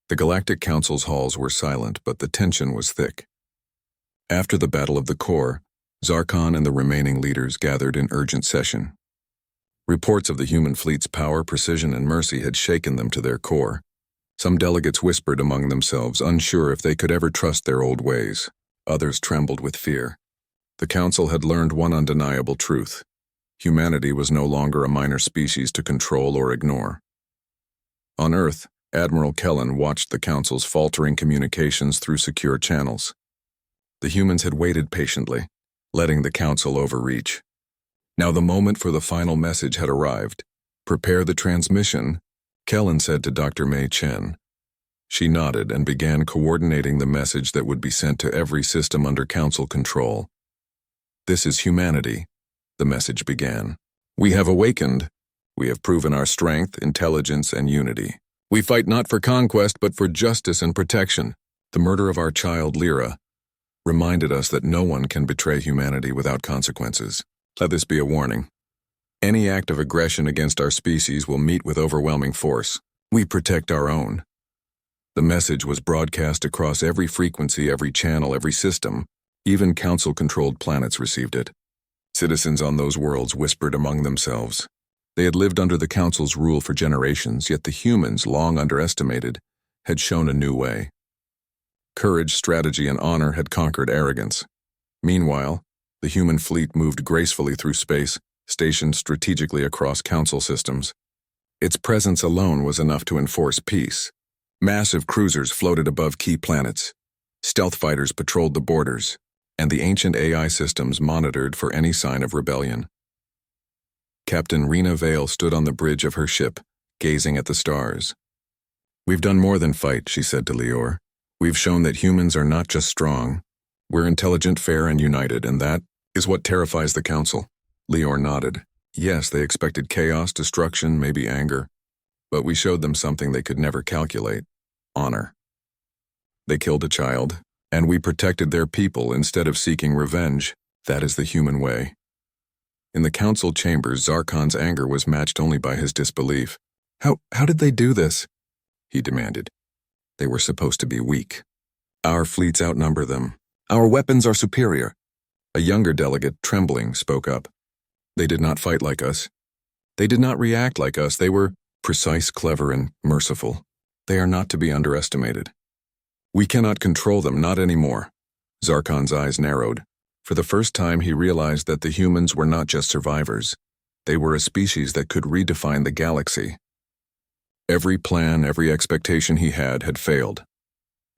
The Galactic Council's halls were silent, but the tension was thick. After the Battle of the Core, Zarkon and the remaining leaders gathered in urgent session. Reports of the human fleet's power, precision, and mercy had shaken them to their core. Some delegates whispered among themselves, unsure if they could ever trust their old ways. Others trembled with fear. The Council had learned one undeniable truth. Humanity was no longer a minor species to control or ignore. On Earth, Admiral Kellen watched the Council's faltering communications through secure channels. The humans had waited patiently, letting the Council overreach. Now the moment for the final message had arrived. "Prepare the transmission," Kellen said to Dr. Mei Chen. She nodded and began coordinating the message that would be sent to every system under Council control. "This is humanity," the message began. "We have awakened. We have proven our strength, intelligence, and unity. We fight not for conquest, but for justice and protection. The murder of our child, Lyra, reminded us that no one can betray humanity without consequences. Let this be a warning. Any act of aggression against our species will meet with overwhelming force. We protect our own." The message was broadcast across every frequency, every channel, every system. Even Council-controlled planets received it. Citizens on those worlds whispered among themselves. They had lived under the Council's rule for generations, yet the humans, long underestimated, had shown a new way. Courage, strategy, and honor had conquered arrogance. Meanwhile, the human fleet moved gracefully through space, stationed strategically across Council systems. Its presence alone was enough to enforce peace. Massive cruisers floated above key planets. Stealth fighters patrolled the borders, and the ancient AI systems monitored for any sign of rebellion. Captain Rena Vale stood on the bridge of her ship, gazing at the stars. "We've done more than fight," she said to Lior. "We've shown that humans are not just strong. We're intelligent, fair, and united, and that is what terrifies the Council." Lior nodded. Yes, they expected chaos, destruction, maybe anger. But we showed them something they could never calculate: honor. They killed a child, and we protected their people instead of seeking revenge. That is the human way. In the Council chambers, Zarkon's anger was matched only by his disbelief. How did they do this?" he demanded. "They were supposed to be weak. Our fleets outnumber them. Our weapons are superior." A younger delegate, trembling, spoke up. "They did not fight like us. They did not react like us. They were precise, clever, and merciful. They are not to be underestimated. We cannot control them, not anymore." Zarkon's eyes narrowed. For the first time, he realized that the humans were not just survivors. They were a species that could redefine the galaxy. Every plan, every expectation he had failed.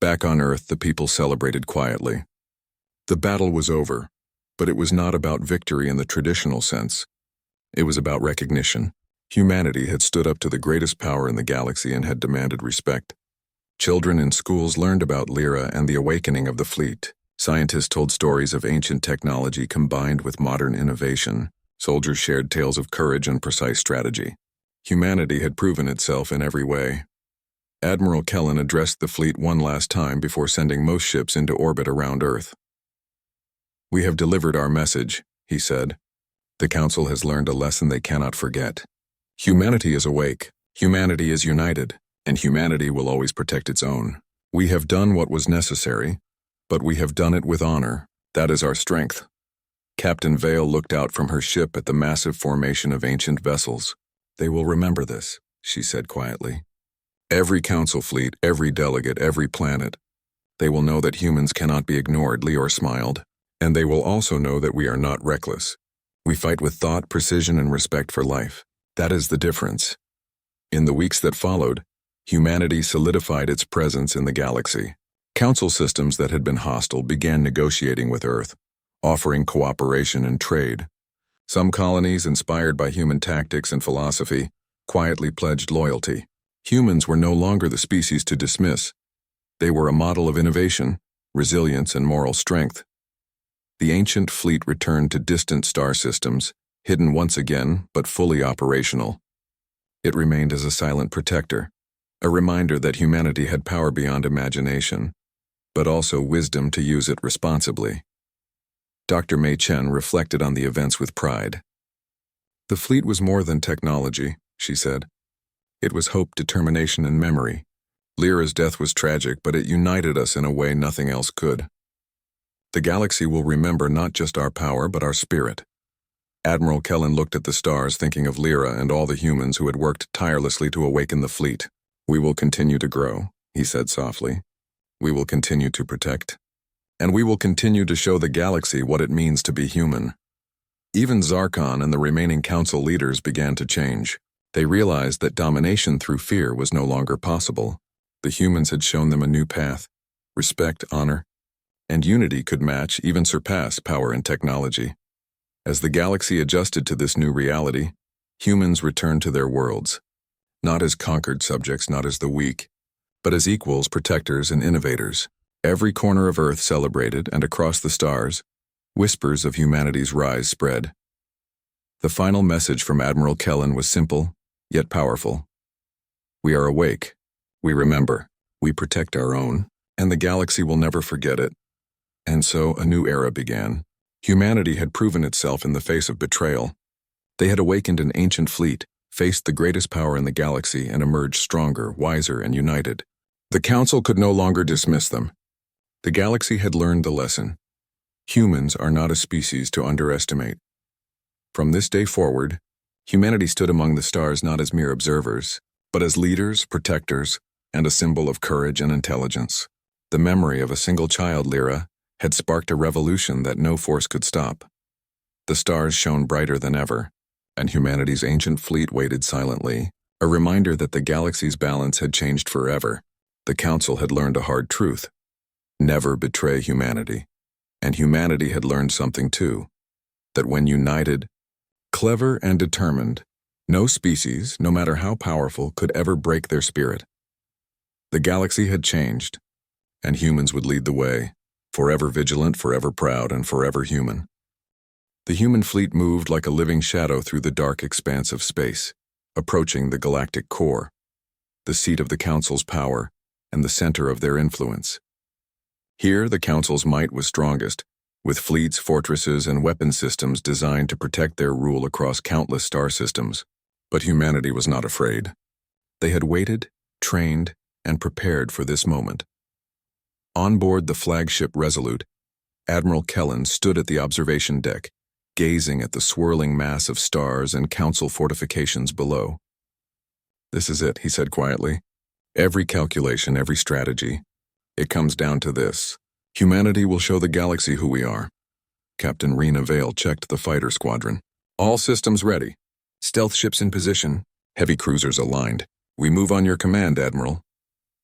Back on Earth, the people celebrated quietly. The battle was over, but it was not about victory in the traditional sense. It was about recognition. Humanity had stood up to the greatest power in the galaxy and had demanded respect. Children in schools learned about Lyra and the awakening of the fleet. Scientists told stories of ancient technology combined with modern innovation. Soldiers shared tales of courage and precise strategy. Humanity had proven itself in every way. Admiral Kellen addressed the fleet one last time before sending most ships into orbit around Earth. "We have delivered our message," he said. "The Council has learned a lesson they cannot forget. Humanity is awake, humanity is united, and humanity will always protect its own. We have done what was necessary, but we have done it with honor. That is our strength." Captain Vale looked out from her ship at the massive formation of ancient vessels. "They will remember this," she said quietly. "Every Council fleet, every delegate, every planet. They will know that humans cannot be ignored," Lior smiled. "And they will also know that we are not reckless. We fight with thought, precision, and respect for life. That is the difference." In the weeks that followed, humanity solidified its presence in the galaxy. Council systems that had been hostile began negotiating with Earth, offering cooperation and trade. Some colonies, inspired by human tactics and philosophy, quietly pledged loyalty. Humans were no longer the species to dismiss. They were a model of innovation, resilience, and moral strength. The ancient fleet returned to distant star systems, hidden once again, but fully operational. It remained as a silent protector, a reminder that humanity had power beyond imagination, but also wisdom to use it responsibly. Dr. Mei Chen reflected on the events with pride. "The fleet was more than technology," she said. "It was hope, determination, and memory. Lyra's death was tragic, but it united us in a way nothing else could. The galaxy will remember not just our power, but our spirit. Admiral Kellen looked at the stars, thinking of Lyra and all the humans who had worked tirelessly to awaken the fleet. We will continue to grow, he said softly. We will continue to protect. And we will continue to show the galaxy what it means to be human. Even Zarkon and the remaining council leaders began to change. They realized that domination through fear was no longer possible. The humans had shown them a new path. Respect, honor, and unity could match, even surpass, power and technology. As the galaxy adjusted to this new reality, humans returned to their worlds, not as conquered subjects, not as the weak, but as equals, protectors, and innovators. Every corner of Earth celebrated, and across the stars, whispers of humanity's rise spread. The final message from Admiral Kellen was simple, yet powerful. We are awake. We remember. We protect our own, and the galaxy will never forget it. And so a new era began. Humanity had proven itself in the face of betrayal. They had awakened an ancient fleet, faced the greatest power in the galaxy, and emerged stronger, wiser, and united. The Council could no longer dismiss them. The galaxy had learned the lesson. Humans are not a species to underestimate. From this day forward, humanity stood among the stars not as mere observers, but as leaders, protectors, and a symbol of courage and intelligence. The memory of a single child, Lyra, had sparked a revolution that no force could stop. The stars shone brighter than ever, and humanity's ancient fleet waited silently, a reminder that the galaxy's balance had changed forever. The Council had learned a hard truth: never betray humanity. And humanity had learned something too, that when united, clever and determined, no species, no matter how powerful, could ever break their spirit. The galaxy had changed, and humans would lead the way. Forever vigilant, forever proud, and forever human. The human fleet moved like a living shadow through the dark expanse of space, approaching the galactic core, the seat of the Council's power and the center of their influence. Here, the Council's might was strongest, with fleets, fortresses, and weapon systems designed to protect their rule across countless star systems. But humanity was not afraid. They had waited, trained, and prepared for this moment. On board the flagship Resolute, Admiral Kellen stood at the observation deck, gazing at the swirling mass of stars and Council fortifications below. "This is it," he said quietly. "Every calculation, every strategy. It comes down to this. Humanity will show the galaxy who we are." Captain Rena Vale checked the fighter squadron. "All systems ready. Stealth ships in position. Heavy cruisers aligned. We move on your command, Admiral."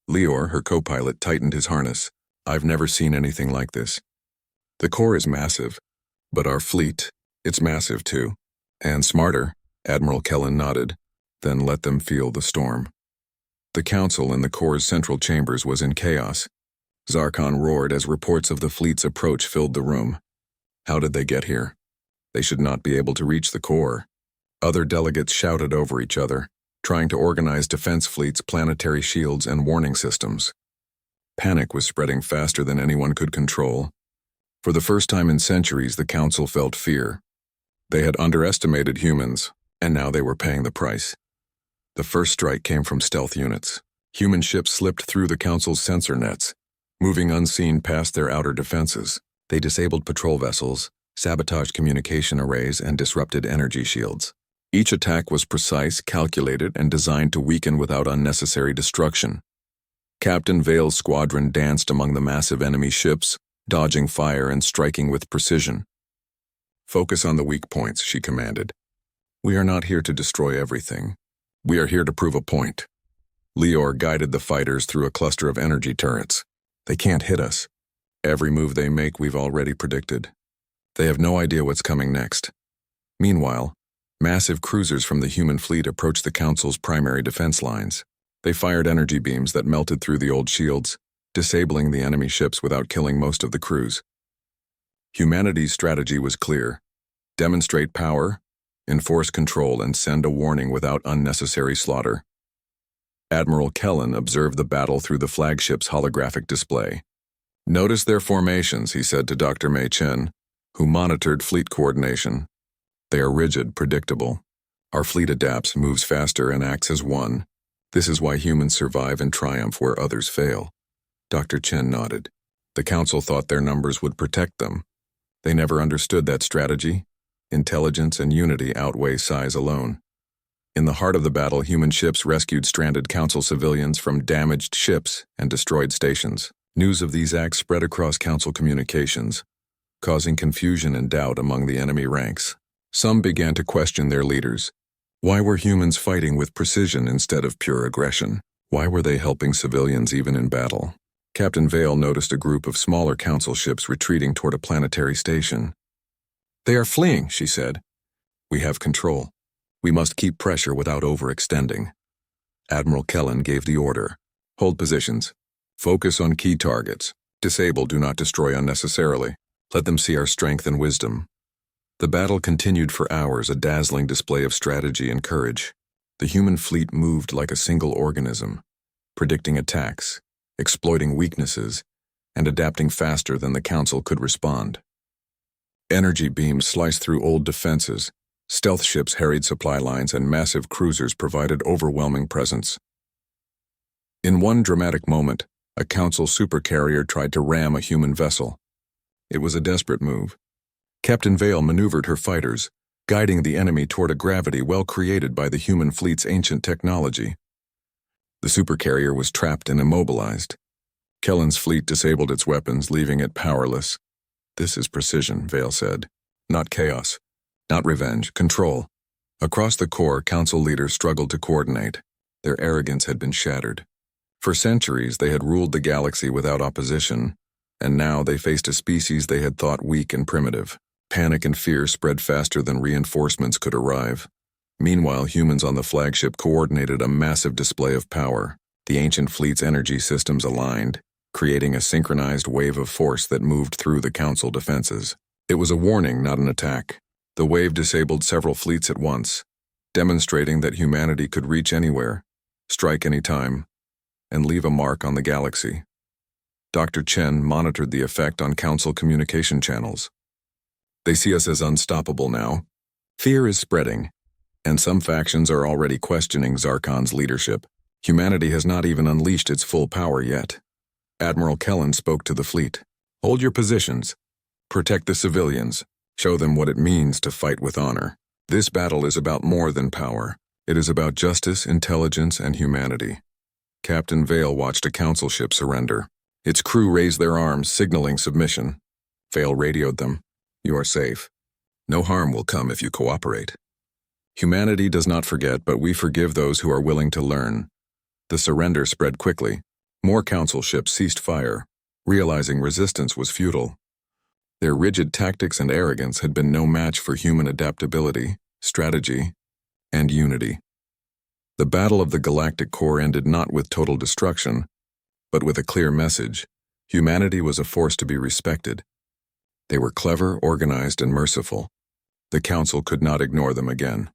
Leor, her co-pilot, tightened his harness. "I've never seen anything like this. The core is massive, but our fleet, it's massive too. And smarter," Admiral Kellen nodded. "Then let them feel the storm." The Council in the core's central chambers was in chaos. Zarkon roared as reports of the fleet's approach filled the room. How did they get here? They should not be able to reach the core. Other delegates shouted over each other, trying to organize defense fleets, planetary shields, and warning systems. Panic was spreading faster than anyone could control. For the first time in centuries, the Council felt fear. They had underestimated humans, and now they were paying the price. The first strike came from stealth units. Human ships slipped through the Council's sensor nets, moving unseen past their outer defenses. They disabled patrol vessels, sabotaged communication arrays, and disrupted energy shields. Each attack was precise, calculated, and designed to weaken without unnecessary destruction. Captain Vale's squadron danced among the massive enemy ships, dodging fire and striking with precision. "Focus on the weak points," she commanded. "We are not here to destroy everything. We are here to prove a point." Leor guided the fighters through a cluster of energy turrets. "They can't hit us. Every move they make we've already predicted. They have no idea what's coming next." Meanwhile, massive cruisers from the human fleet approached the Council's primary defense lines. They fired energy beams that melted through the old shields, disabling the enemy ships without killing most of the crews. Humanity's strategy was clear: demonstrate power, enforce control, and send a warning without unnecessary slaughter. Admiral Kellen observed the battle through the flagship's holographic display. "Notice their formations," he said to Dr. Mei Chen, who monitored fleet coordination. "They are rigid, predictable. Our fleet adapts, moves faster, and acts as one. This is why humans survive and triumph where others fail. Dr. Chen nodded. The council thought their numbers would protect them. They never understood that strategy. Intelligence and unity outweigh size alone. In the heart of the battle, human ships rescued stranded council civilians from damaged ships and destroyed stations. News of these acts spread across council communications, causing confusion and doubt among the enemy ranks. Some began to question their leaders. Why were humans fighting with precision instead of pure aggression? Why were they helping civilians even in battle? Captain Vale noticed a group of smaller council ships retreating toward a planetary station. "They are fleeing," she said. "We have control. We must keep pressure without overextending." Admiral Kellen gave the order. "Hold positions. Focus on key targets. Disable, do not destroy unnecessarily. Let them see our strength and wisdom." The battle continued for hours, a dazzling display of strategy and courage. The human fleet moved like a single organism, predicting attacks, exploiting weaknesses, and adapting faster than the council could respond. Energy beams sliced through old defenses, stealth ships harried supply lines, and massive cruisers provided overwhelming presence. In one dramatic moment, a council supercarrier tried to ram a human vessel. It was a desperate move. Captain Vale maneuvered her fighters, guiding the enemy toward a gravity well created by the human fleet's ancient technology. The supercarrier was trapped and immobilized. Kellen's fleet disabled its weapons, leaving it powerless. "This is precision," Vale said. "Not chaos. Not revenge. Control." Across the core, council leaders struggled to coordinate. Their arrogance had been shattered. For centuries, they had ruled the galaxy without opposition, and now they faced a species they had thought weak and primitive. Panic and fear spread faster than reinforcements could arrive. Meanwhile, humans on the flagship coordinated a massive display of power. The ancient fleet's energy systems aligned, creating a synchronized wave of force that moved through the council defenses. It was a warning, not an attack. The wave disabled several fleets at once, demonstrating that humanity could reach anywhere, strike any time, and leave a mark on the galaxy. Dr. Chen monitored the effect on council communication channels. "They see us as unstoppable now. Fear is spreading, and some factions are already questioning Zarkon's leadership. Humanity has not even unleashed its full power yet." Admiral Kellen spoke to the fleet. "Hold your positions. Protect the civilians. Show them what it means to fight with honor. This battle is about more than power. It is about justice, intelligence, and humanity." Captain Vale watched a council ship surrender. Its crew raised their arms, signaling submission. Vale radioed them. "You are safe. No harm will come if you cooperate. Humanity does not forget, but we forgive those who are willing to learn." The surrender spread quickly. More council ships ceased fire, realizing resistance was futile. Their rigid tactics and arrogance had been no match for human adaptability, strategy, and unity. The Battle of the Galactic Core ended not with total destruction, but with a clear message. Humanity was a force to be respected. They were clever, organized, and merciful. The Council could not ignore them again.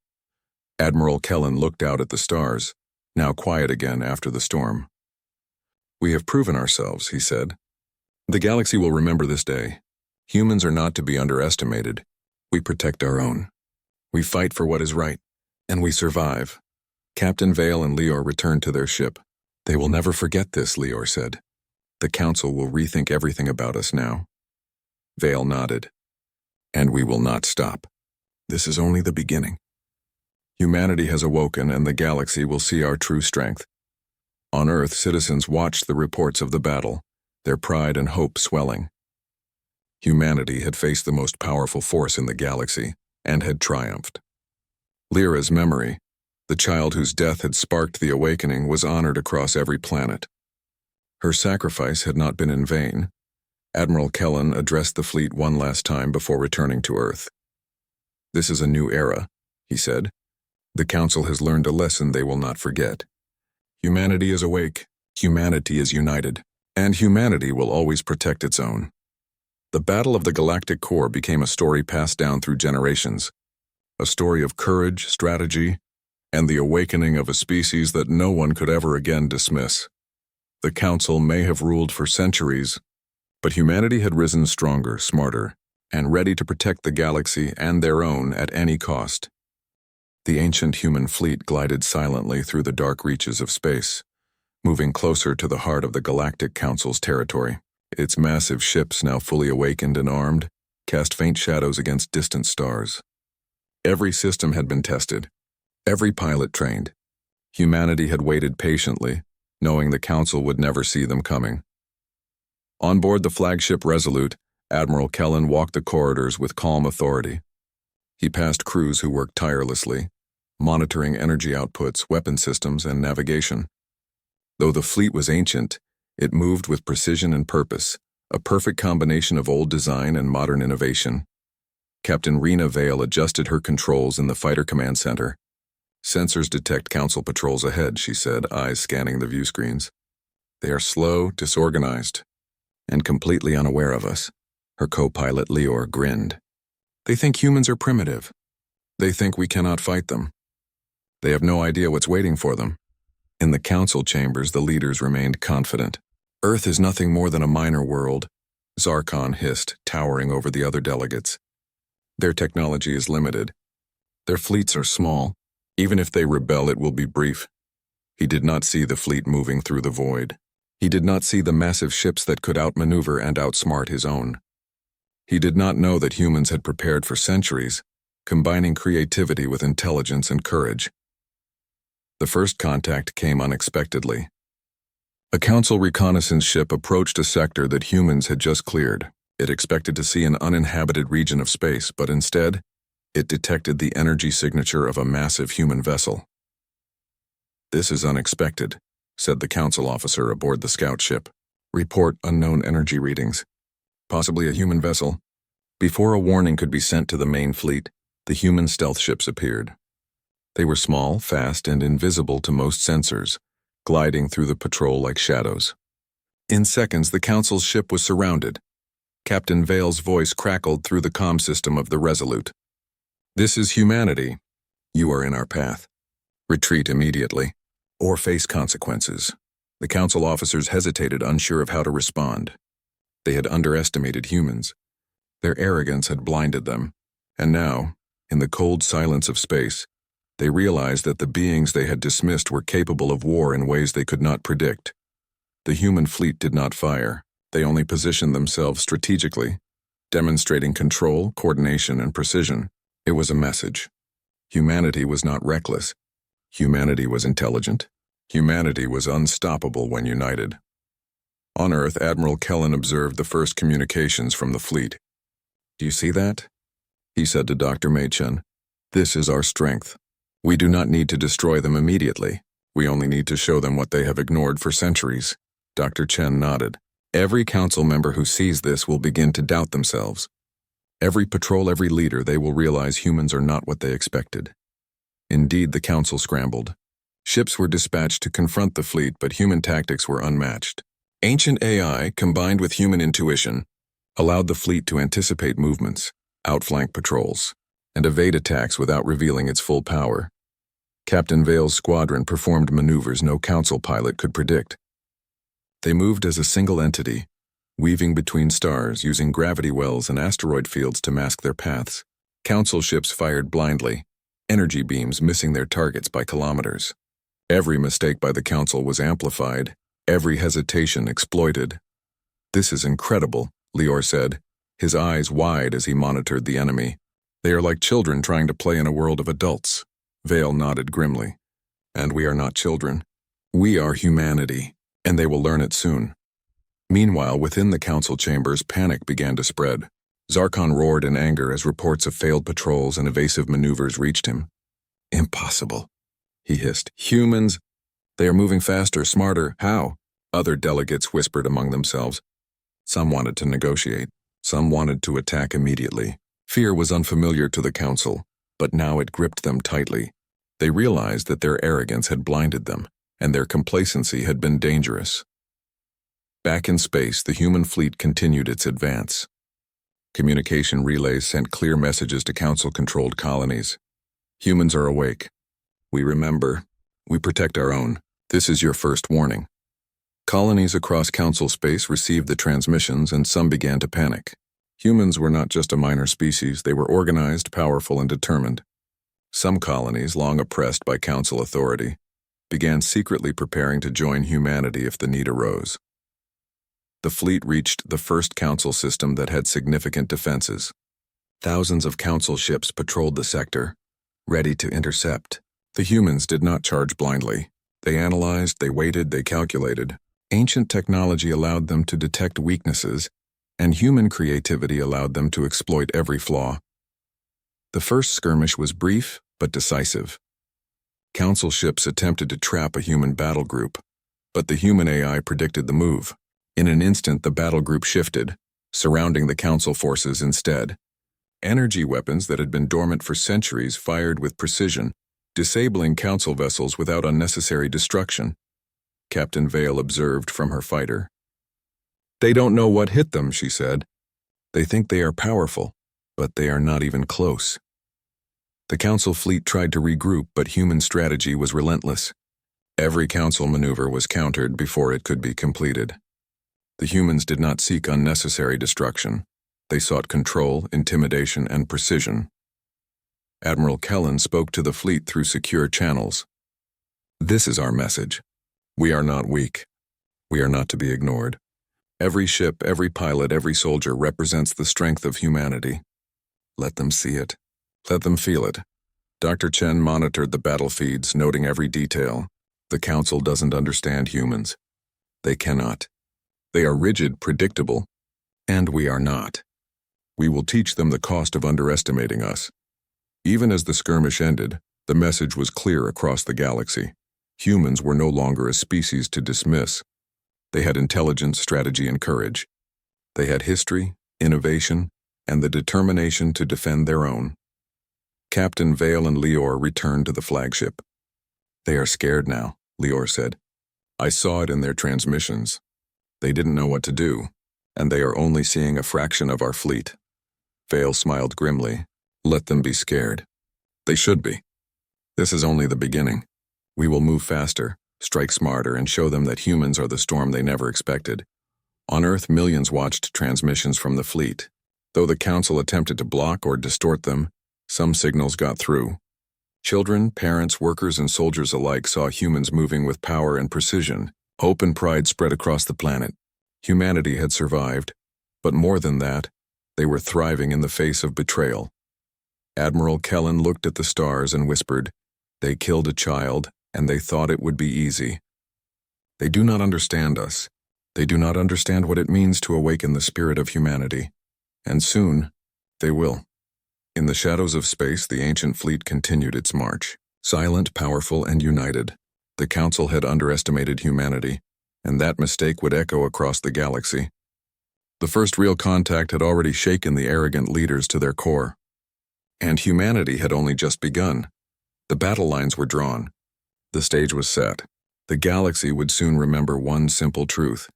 Admiral Kellen looked out at the stars, now quiet again after the storm. "We have proven ourselves," he said. "The galaxy will remember this day. Humans are not to be underestimated. We protect our own. We fight for what is right, and we survive." Captain Vale and Leor returned to their ship. "They will never forget this," Leor said. "The Council will rethink everything about us now." Vale nodded. "And we will not stop. This is only the beginning. Humanity has awoken, and the galaxy will see our true strength." On Earth, citizens watched the reports of the battle, their pride and hope swelling. Humanity had faced the most powerful force in the galaxy, and had triumphed. Lyra's memory, the child whose death had sparked the awakening, was honored across every planet. Her sacrifice had not been in vain. Admiral Kellen addressed the fleet one last time before returning to Earth. "This is a new era," he said. "The Council has learned a lesson they will not forget. Humanity is awake, humanity is united, and humanity will always protect its own." The Battle of the Galactic Core became a story passed down through generations, a story of courage, strategy, and the awakening of a species that no one could ever again dismiss. The Council may have ruled for centuries, but humanity had risen stronger, smarter, and ready to protect the galaxy and their own at any cost. The ancient human fleet glided silently through the dark reaches of space, moving closer to the heart of the Galactic Council's territory. Its massive ships, now fully awakened and armed, cast faint shadows against distant stars. Every system had been tested, every pilot trained. Humanity had waited patiently, knowing the Council would never see them coming. On board the flagship Resolute, Admiral Kellen walked the corridors with calm authority. He passed crews who worked tirelessly, monitoring energy outputs, weapon systems, and navigation. Though the fleet was ancient, it moved with precision and purpose, a perfect combination of old design and modern innovation. Captain Rena Vale adjusted her controls in the Fighter Command Center. "Sensors detect Council patrols ahead," she said, eyes scanning the view screens. "They are slow, disorganized, and completely unaware of us." Her co-pilot Leor grinned. "They think humans are primitive. They think we cannot fight them. They have no idea what's waiting for them." In the council chambers, the leaders remained confident. "Earth is nothing more than a minor world," Zarkon hissed, towering over the other delegates. "Their technology is limited. Their fleets are small. Even if they rebel, it will be brief." He did not see the fleet moving through the void. He did not see the massive ships that could outmaneuver and outsmart his own. He did not know that humans had prepared for centuries, combining creativity with intelligence and courage. The first contact came unexpectedly. A Council reconnaissance ship approached a sector that humans had just cleared. It expected to see an uninhabited region of space, but instead, it detected the energy signature of a massive human vessel. "This is unexpected," said the Council officer aboard the scout ship. "Report unknown energy readings. Possibly a human vessel." Before a warning could be sent to the main fleet, the human stealth ships appeared. They were small, fast, and invisible to most sensors, gliding through the patrol like shadows. In seconds, the Council's ship was surrounded. Captain Vale's voice crackled through the comm system of the Resolute. "This is humanity. You are in our path. Retreat immediately, or face consequences." The Council officers hesitated, unsure of how to respond. They had underestimated humans. Their arrogance had blinded them, and now, in the cold silence of space, they realized that the beings they had dismissed were capable of war in ways they could not predict. The human fleet did not fire. They only positioned themselves strategically, demonstrating control, coordination, and precision. It was a message. Humanity was not reckless. Humanity was intelligent. Humanity was unstoppable when united. On Earth, Admiral Kellen observed the first communications from the fleet. "Do you see that?" he said to Dr. Maychen. "This is our strength. We do not need to destroy them immediately. We only need to show them what they have ignored for centuries." Dr. Chen nodded. "Every council member who sees this will begin to doubt themselves. Every patrol, every leader, they will realize humans are not what they expected." Indeed, the council scrambled. Ships were dispatched to confront the fleet, but human tactics were unmatched. Ancient AI, combined with human intuition, allowed the fleet to anticipate movements, outflank patrols, and evade attacks without revealing its full power. Captain Vale's squadron performed maneuvers no council pilot could predict. They moved as a single entity, weaving between stars, using gravity wells and asteroid fields to mask their paths. Council ships fired blindly, energy beams missing their targets by kilometers. Every mistake by the Council was amplified, every hesitation exploited. "This is incredible," Leor said, his eyes wide as he monitored the enemy. "They are like children trying to play in a world of adults." Vale nodded grimly. "And we are not children. We are humanity, and they will learn it soon." Meanwhile, within the council chambers, panic began to spread. Zarkon roared in anger as reports of failed patrols and evasive maneuvers reached him. "Impossible," he hissed. "Humans, they are moving faster, smarter. How?" Other delegates whispered among themselves. Some wanted to negotiate. Some wanted to attack immediately. Fear was unfamiliar to the council, but now it gripped them tightly. They realized that their arrogance had blinded them, and their complacency had been dangerous. Back in space, the human fleet continued its advance. Communication relays sent clear messages to council-controlled colonies. "Humans are awake. We remember. We protect our own. This is your first warning." Colonies across council space received the transmissions, and some began to panic. Humans were not just a minor species, they were organized, powerful, and determined. Some colonies, long oppressed by Council authority, began secretly preparing to join humanity if the need arose. The fleet reached the first Council system that had significant defenses. Thousands of Council ships patrolled the sector, ready to intercept. The humans did not charge blindly. They analyzed, they waited, they calculated. Ancient technology allowed them to detect weaknesses, and human creativity allowed them to exploit every flaw. The first skirmish was brief but decisive. Council ships attempted to trap a human battle group, but the human AI predicted the move. In an instant, the battle group shifted, surrounding the Council forces instead. Energy weapons that had been dormant for centuries fired with precision, disabling Council vessels without unnecessary destruction. Captain Vale observed from her fighter. "They don't know what hit them," she said. "They think they are powerful, but they are not even close." The Council fleet tried to regroup, but human strategy was relentless. Every Council maneuver was countered before it could be completed. The humans did not seek unnecessary destruction. They sought control, intimidation, and precision. Admiral Kellen spoke to the fleet through secure channels. "This is our message. We are not weak. We are not to be ignored. Every ship, every pilot, every soldier represents the strength of humanity. Let them see it. Let them feel it." Dr. Chen monitored the battle feeds, noting every detail. The Council doesn't understand humans. They cannot. They are rigid, predictable, and we are not. We will teach them the cost of underestimating us. Even as the skirmish ended, the message was clear across the galaxy. Humans were no longer a species to dismiss. They had intelligence, strategy, and courage. They had history, innovation, and the determination to defend their own. Captain Vale and Lior returned to the flagship. "They are scared now," Lior said. "I saw it in their transmissions. They didn't know what to do, and they are only seeing a fraction of our fleet." Vale smiled grimly. "Let them be scared. They should be. This is only the beginning. We will move faster, strike smarter, and show them that humans are the storm they never expected." On Earth, millions watched transmissions from the fleet. Though the Council attempted to block or distort them, some signals got through. Children, parents, workers, and soldiers alike saw humans moving with power and precision. Hope and pride spread across the planet. Humanity had survived, but more than that, they were thriving in the face of betrayal. Admiral Kellen looked at the stars and whispered, "They killed a child, and they thought it would be easy. They do not understand us. They do not understand what it means to awaken the spirit of humanity. And soon, they will." In the shadows of space, the ancient fleet continued its march. Silent, powerful, and united. The Council had underestimated humanity, and that mistake would echo across the galaxy. The first real contact had already shaken the arrogant leaders to their core. And humanity had only just begun. The battle lines were drawn. The stage was set. The galaxy would soon remember one simple truth: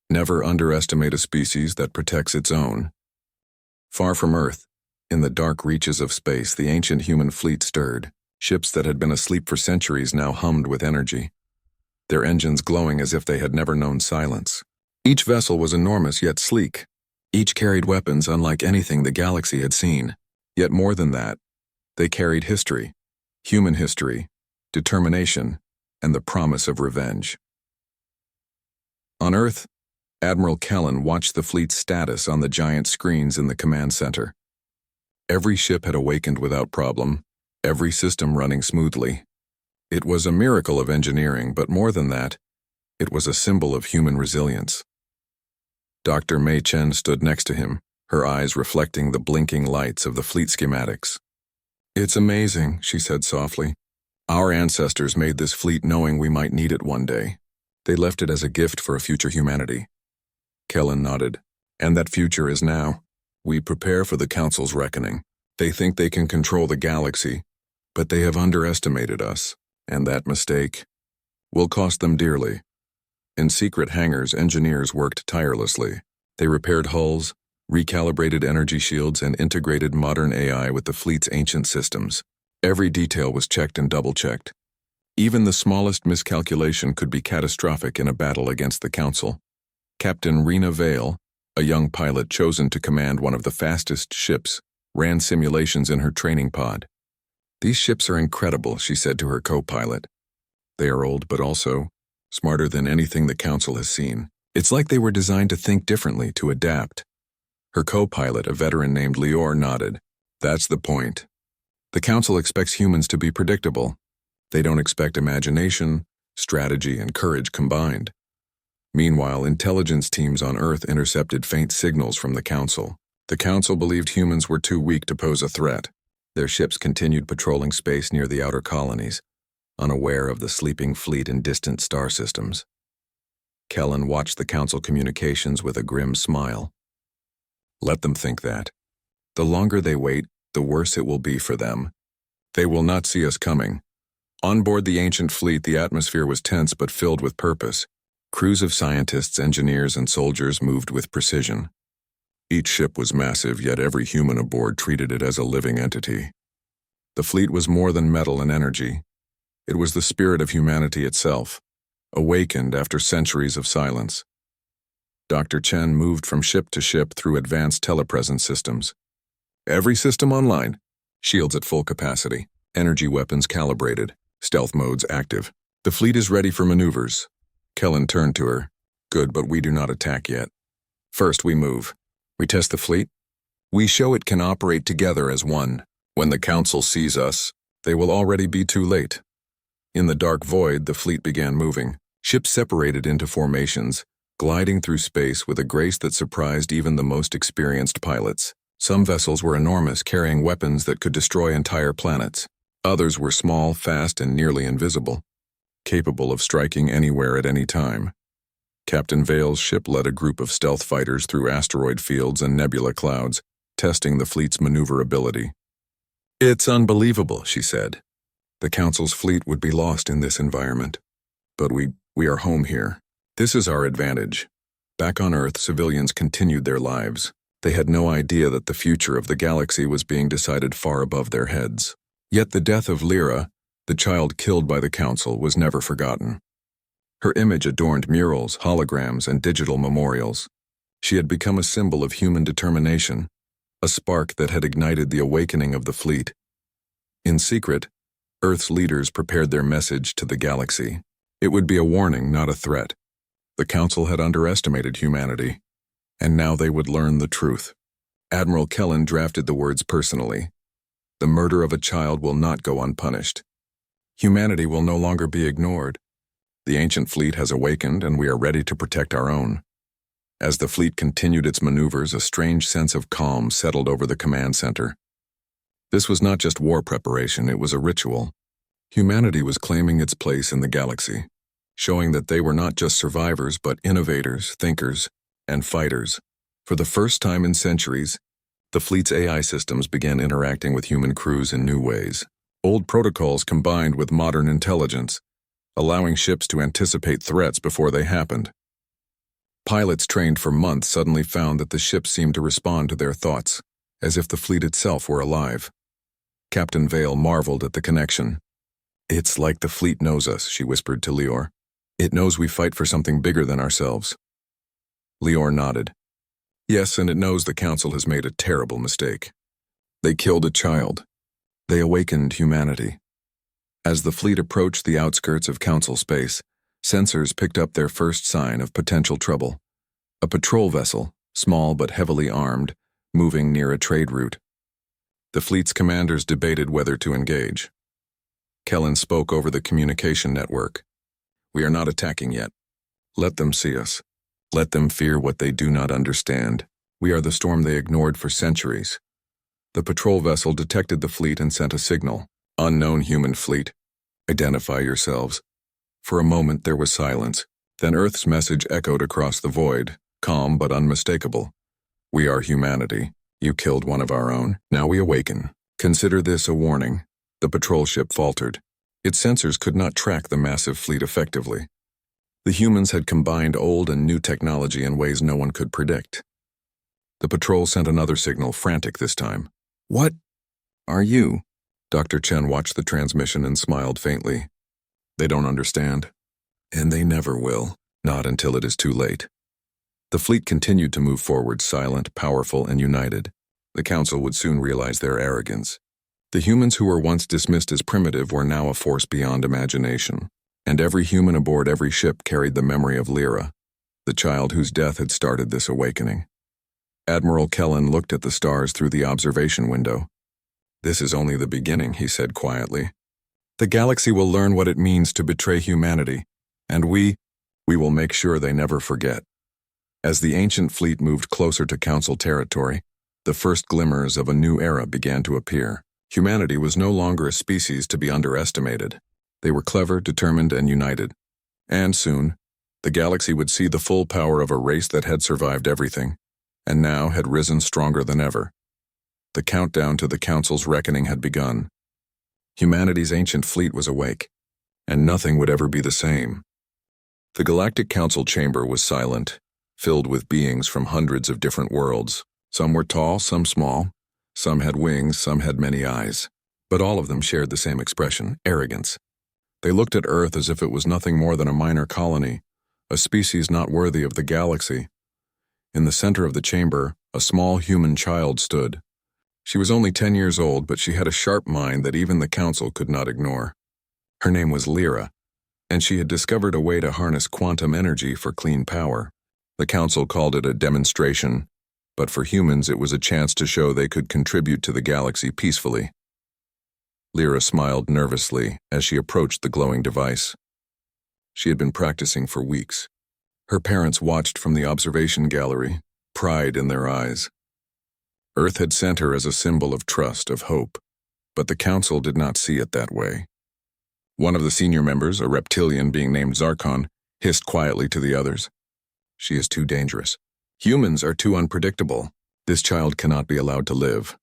never underestimate a species that protects its own. Far from Earth, in the dark reaches of space, the ancient human fleet stirred. Ships that had been asleep for centuries now hummed with energy, their engines glowing as if they had never known silence. Each vessel was enormous yet sleek. Each carried weapons unlike anything the galaxy had seen. Yet more than that, they carried history, human history, determination, and the promise of revenge. On Earth, Admiral Kellen watched the fleet's status on the giant screens in the command center. Every ship had awakened without problem, every system running smoothly. It was a miracle of engineering, but more than that, it was a symbol of human resilience. Dr. Mei Chen stood next to him, her eyes reflecting the blinking lights of the fleet schematics. "It's amazing," she said softly. "Our ancestors made this fleet knowing we might need it one day. They left it as a gift for a future humanity." Kellen nodded. "And that future is now. We prepare for the Council's reckoning. They think they can control the galaxy, but they have underestimated us, and that mistake will cost them dearly." In secret hangars, engineers worked tirelessly. They repaired hulls, recalibrated energy shields, and integrated modern AI with the fleet's ancient systems. Every detail was checked and double-checked. Even the smallest miscalculation could be catastrophic in a battle against the Council. Captain Rena Vale, a young pilot chosen to command one of the fastest ships, ran simulations in her training pod. "These ships are incredible," she said to her co-pilot. "They are old, but also smarter than anything the Council has seen. It's like they were designed to think differently, to adapt." Her co-pilot, a veteran named Lior, nodded. "That's the point. The Council expects humans to be predictable. They don't expect imagination, strategy, and courage combined." Meanwhile, intelligence teams on Earth intercepted faint signals from the Council. The Council believed humans were too weak to pose a threat. Their ships continued patrolling space near the outer colonies, unaware of the sleeping fleet in distant star systems. Kellen watched the Council communications with a grim smile. Let them think that. The longer they wait, the worse it will be for them. They will not see us coming. On board the ancient fleet, the atmosphere was tense but filled with purpose. Crews of scientists, engineers, and soldiers moved with precision. Each ship was massive, yet every human aboard treated it as a living entity. The fleet was more than metal and energy. It was the spirit of humanity itself, awakened after centuries of silence. Dr. Chen moved from ship to ship through advanced telepresence systems. Every system online, shields at full capacity, energy weapons calibrated, stealth modes active. The fleet is ready for maneuvers. Kellen turned to her. Good, but we do not attack yet. First, we move. We test the fleet. We show it can operate together as one. When the Council sees us, they will already be too late. In the dark void, the fleet began moving. Ships separated into formations, gliding through space with a grace that surprised even the most experienced pilots. Some vessels were enormous, carrying weapons that could destroy entire planets. Others were small, fast, and nearly invisible, capable of striking anywhere at any time. Captain Vale's ship led a group of stealth fighters through asteroid fields and nebula clouds, testing the fleet's maneuverability. "It's unbelievable," she said. "The Council's fleet would be lost in this environment. But we are home here. This is our advantage." Back on Earth, civilians continued their lives. They had no idea that the future of the galaxy was being decided far above their heads. Yet the death of Lyra, the child killed by the Council, was never forgotten. Her image adorned murals, holograms, and digital memorials. She had become a symbol of human determination, a spark that had ignited the awakening of the fleet. In secret, Earth's leaders prepared their message to the galaxy. It would be a warning, not a threat. The Council had underestimated humanity, and now they would learn the truth. Admiral Kellen drafted the words personally. The murder of a child will not go unpunished. Humanity will no longer be ignored. The ancient fleet has awakened, and we are ready to protect our own. As the fleet continued its maneuvers, a strange sense of calm settled over the command center. This was not just war preparation, it was a ritual. Humanity was claiming its place in the galaxy, showing that they were not just survivors, but innovators, thinkers, and fighters. For the first time in centuries, the fleet's AI systems began interacting with human crews in new ways. Old protocols combined with modern intelligence, allowing ships to anticipate threats before they happened. Pilots trained for months suddenly found that the ships seemed to respond to their thoughts, as if the fleet itself were alive. Captain Vale marveled at the connection. "It's like the fleet knows us," she whispered to Lior. "It knows we fight for something bigger than ourselves." Lior nodded. "Yes, and it knows the Council has made a terrible mistake. They killed a child. They awakened humanity." As the fleet approached the outskirts of Council space, sensors picked up their first sign of potential trouble. A patrol vessel, small but heavily armed, moving near a trade route. The fleet's commanders debated whether to engage. Kellen spoke over the communication network. "We are not attacking yet. Let them see us. Let them fear what they do not understand. We are the storm they ignored for centuries." The patrol vessel detected the fleet and sent a signal. "Unknown human fleet. Identify yourselves." For a moment there was silence. Then Earth's message echoed across the void, calm but unmistakable. "We are humanity. You killed one of our own. Now we awaken. Consider this a warning." The patrol ship faltered. Its sensors could not track the massive fleet effectively. The humans had combined old and new technology in ways no one could predict. The patrol sent another signal, frantic this time. "What are you?" Dr. Chen watched the transmission and smiled faintly. "They don't understand. And they never will, not until it is too late." The fleet continued to move forward, silent, powerful, and united. The Council would soon realize their arrogance. The humans who were once dismissed as primitive were now a force beyond imagination, and every human aboard every ship carried the memory of Lyra, the child whose death had started this awakening. Admiral Kellen looked at the stars through the observation window. "This is only the beginning," he said quietly. "The galaxy will learn what it means to betray humanity, and we will make sure they never forget." As the ancient fleet moved closer to Council territory, the first glimmers of a new era began to appear. Humanity was no longer a species to be underestimated. They were clever, determined, and united. And soon, the galaxy would see the full power of a race that had survived everything, and now had risen stronger than ever. The countdown to the Council's reckoning had begun. Humanity's ancient fleet was awake, and nothing would ever be the same. The Galactic Council chamber was silent, filled with beings from hundreds of different worlds. Some were tall, some small. Some had wings, some had many eyes. But all of them shared the same expression: arrogance. They looked at Earth as if it was nothing more than a minor colony, a species not worthy of the galaxy. In the center of the chamber, a small human child stood. She was only 10 years old, but she had a sharp mind that even the Council could not ignore. Her name was Lyra, and she had discovered a way to harness quantum energy for clean power. The Council called it a demonstration, but for humans it was a chance to show they could contribute to the galaxy peacefully. Lyra smiled nervously as she approached the glowing device. She had been practicing for weeks. Her parents watched from the observation gallery, pride in their eyes. Earth had sent her as a symbol of trust, of hope, but the Council did not see it that way. One of the senior members, a reptilian being named Zarkon, hissed quietly to the others. "She is too dangerous. Humans are too unpredictable. This child cannot be allowed to live."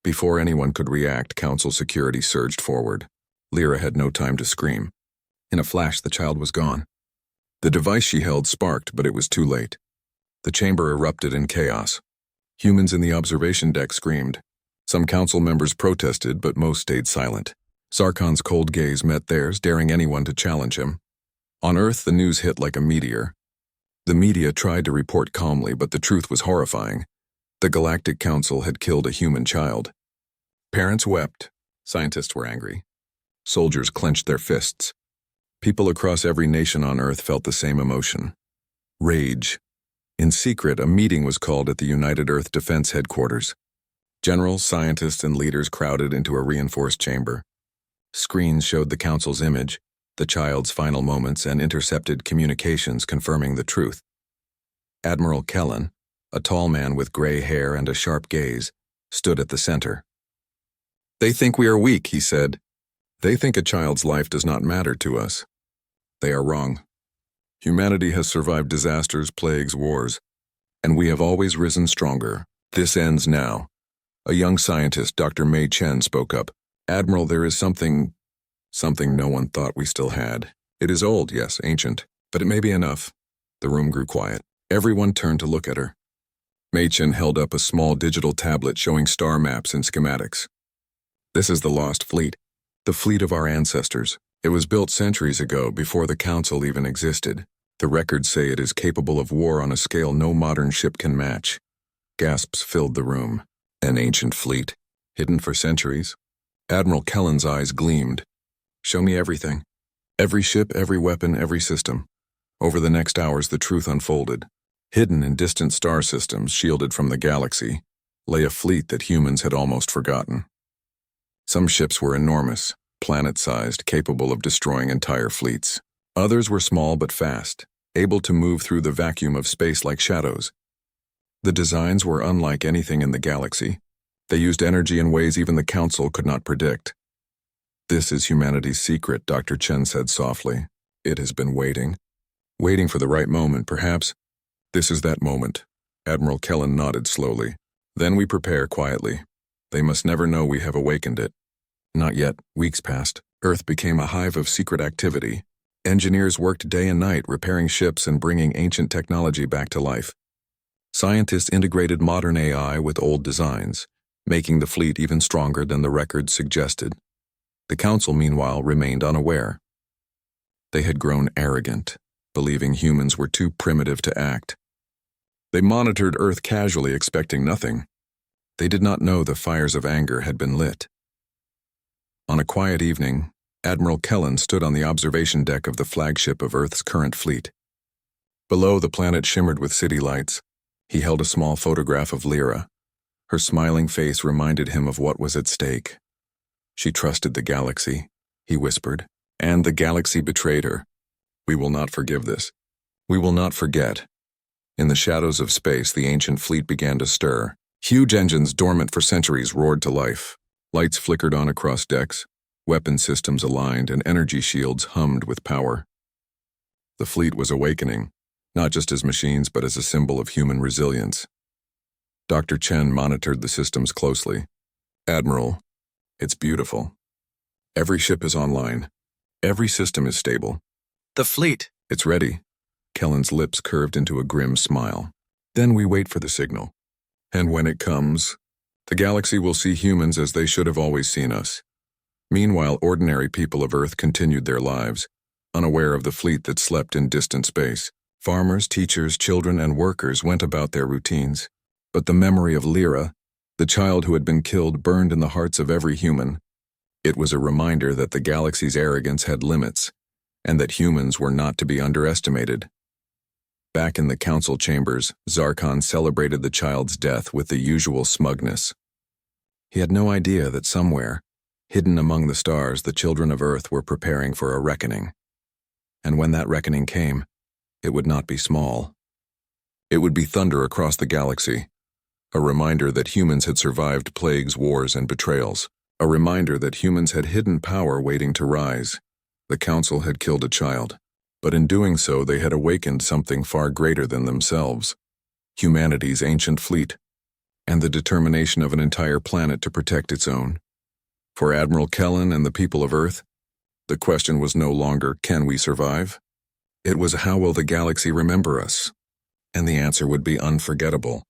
Before anyone could react, Council security surged forward. Lyra had no time to scream. In a flash, the child was gone. The device she held sparked, but it was too late. The chamber erupted in chaos. Humans in the observation deck screamed. Some Council members protested, but most stayed silent. Zarkon's cold gaze met theirs, daring anyone to challenge him. On Earth, the news hit like a meteor. The media tried to report calmly, but the truth was horrifying. The Galactic Council had killed a human child. Parents wept. Scientists were angry. Soldiers clenched their fists. People across every nation on Earth felt the same emotion: rage. In secret, a meeting was called at the United Earth Defense Headquarters. Generals, scientists, and leaders crowded into a reinforced chamber. Screens showed the Council's image, the child's final moments, and intercepted communications confirming the truth. Admiral Kellen, a tall man with gray hair and a sharp gaze, stood at the center. "They think we are weak," he said. "They think a child's life does not matter to us. They are wrong. Humanity has survived disasters, plagues, wars, and we have always risen stronger. This ends now." A young scientist, Dr. Mei Chen, spoke up. "Admiral, there is something no one thought we still had. It is old, yes, ancient, but it may be enough." The room grew quiet. Everyone turned to look at her. Mei Chen held up a small digital tablet showing star maps and schematics. "This is the Lost Fleet, the fleet of our ancestors. It was built centuries ago, before the Council even existed. The records say it is capable of war on a scale no modern ship can match." Gasps filled the room. An ancient fleet, hidden for centuries? Admiral Kellen's eyes gleamed. "Show me everything. Every ship, every weapon, every system." Over the next hours, the truth unfolded. Hidden in distant star systems, shielded from the galaxy, lay a fleet that humans had almost forgotten. Some ships were enormous, planet-sized, capable of destroying entire fleets. Others were small but fast, able to move through the vacuum of space like shadows. The designs were unlike anything in the galaxy. They used energy in ways even the Council could not predict. "This is humanity's secret," Dr. Chen said softly. "It has been waiting. Waiting for the right moment, perhaps. This is that moment." Admiral Kellen nodded slowly. "Then we prepare quietly. They must never know we have awakened it." Not yet. Weeks passed. Earth became a hive of secret activity. Engineers worked day and night repairing ships and bringing ancient technology back to life. Scientists integrated modern AI with old designs, making the fleet even stronger than the records suggested. The Council, meanwhile, remained unaware. They had grown arrogant, believing humans were too primitive to act. They monitored Earth casually, expecting nothing. They did not know the fires of anger had been lit. On a quiet evening, Admiral Kellen stood on the observation deck of the flagship of Earth's current fleet. Below, the planet shimmered with city lights. He held a small photograph of Lyra. Her smiling face reminded him of what was at stake. She trusted the galaxy, he whispered, and the galaxy betrayed her. We will not forgive this. We will not forget. In the shadows of space, the ancient fleet began to stir. Huge engines dormant for centuries roared to life. Lights flickered on across decks, weapon systems aligned, and energy shields hummed with power. The fleet was awakening, not just as machines but as a symbol of human resilience. Dr. Chen monitored the systems closely. Admiral, it's beautiful. Every ship is online. Every system is stable. The fleet. It's ready. Kellen's lips curved into a grim smile. Then we wait for the signal. And when it comes, the galaxy will see humans as they should have always seen us. Meanwhile, ordinary people of Earth continued their lives, unaware of the fleet that slept in distant space. Farmers, teachers, children, and workers went about their routines. But the memory of Lyra, the child who had been killed, burned in the hearts of every human. It was a reminder that the galaxy's arrogance had limits, and that humans were not to be underestimated. Back in the council chambers, Zarkon celebrated the child's death with the usual smugness. He had no idea that somewhere, hidden among the stars, the children of Earth were preparing for a reckoning. And when that reckoning came, it would not be small. It would be thunder across the galaxy, a reminder that humans had survived plagues, wars, and betrayals, a reminder that humans had hidden power waiting to rise. The council had killed a child, but in doing so they had awakened something far greater than themselves, humanity's ancient fleet, and the determination of an entire planet to protect its own. For Admiral Kellen and the people of Earth, the question was no longer, can we survive? It was, how will the galaxy remember us? And the answer would be unforgettable.